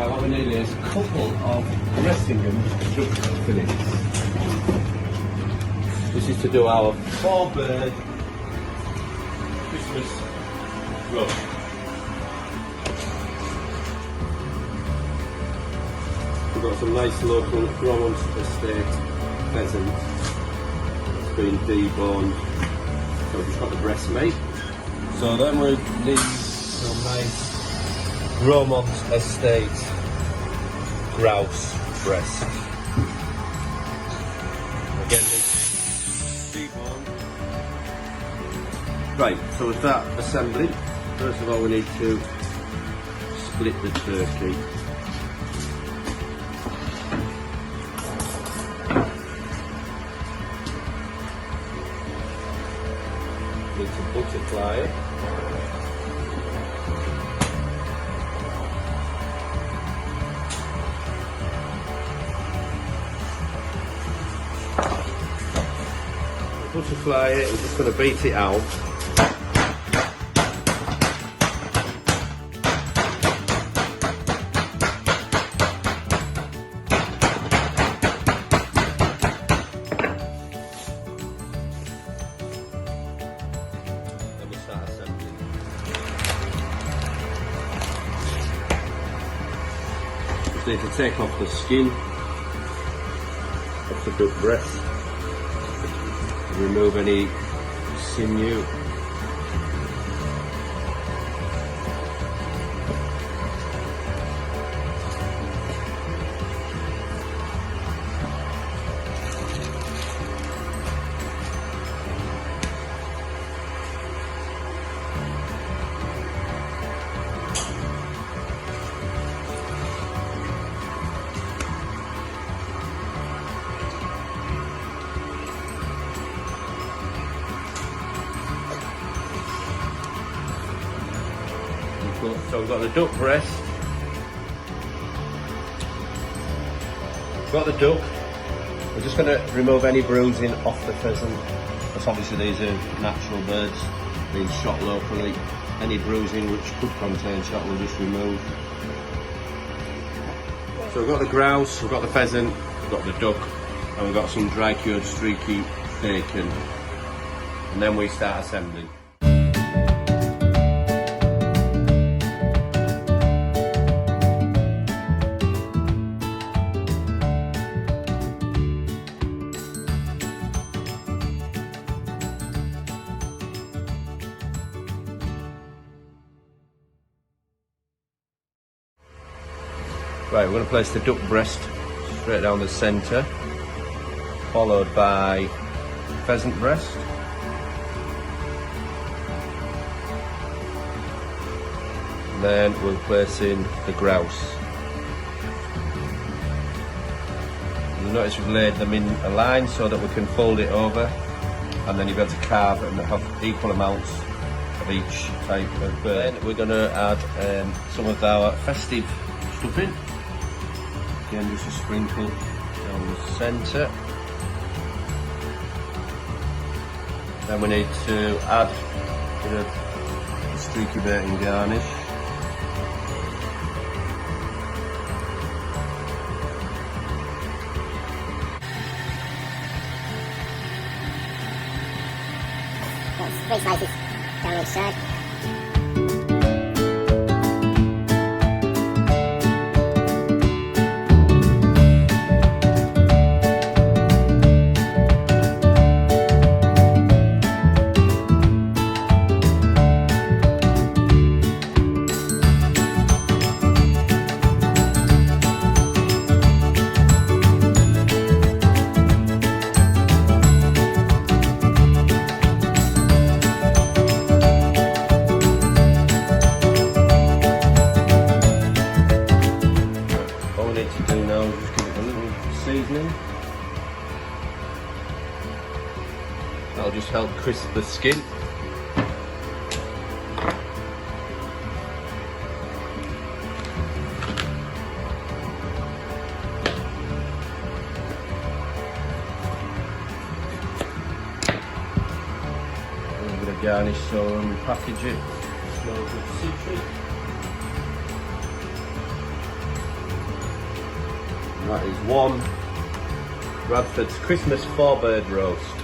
What we need is a couple of dressing rooms for this. This is to do our 4-bird Christmas rush. We've got some nice local Gromont Estate pheasant. It's been deboned, so we've just got the breast meat. So then we need some nice Gromont Estate grouse breast. Again, deboned. Right, so we'll start assembling. First of all, we need to split the turkey. Need to butterfly it. Butterfly it, we're just going to beat it out. Then we start assembling. Just need to take off the skin off the duck breast. Remove any sinew. So we've got the duck breast, we've got the duck. We're just going to remove any bruising off the pheasant, because obviously these are natural birds being shot locally. Any bruising which could contain shot we'll just remove. So we've got the grouse, we've got the pheasant, we've got the duck, and we've got some dry cured streaky bacon, and then we start assembling. Right, we're going to place the duck breast straight down the centre, followed by pheasant breast, and then we'll place in the grouse. You'll notice we've laid them in a line so that we can fold it over, and then you'll be able to carve and have equal amounts of each type of bird. Then we're going to add some of our festive stuffing. Again, just a sprinkle down the centre. Then we need to add a bit of streaky bacon garnish. That's 3 slices down each side. help crisp the skin. I'm going to garnish so when we package it, it smells of sushi. And that is one Bradford's Christmas 4-bird roast.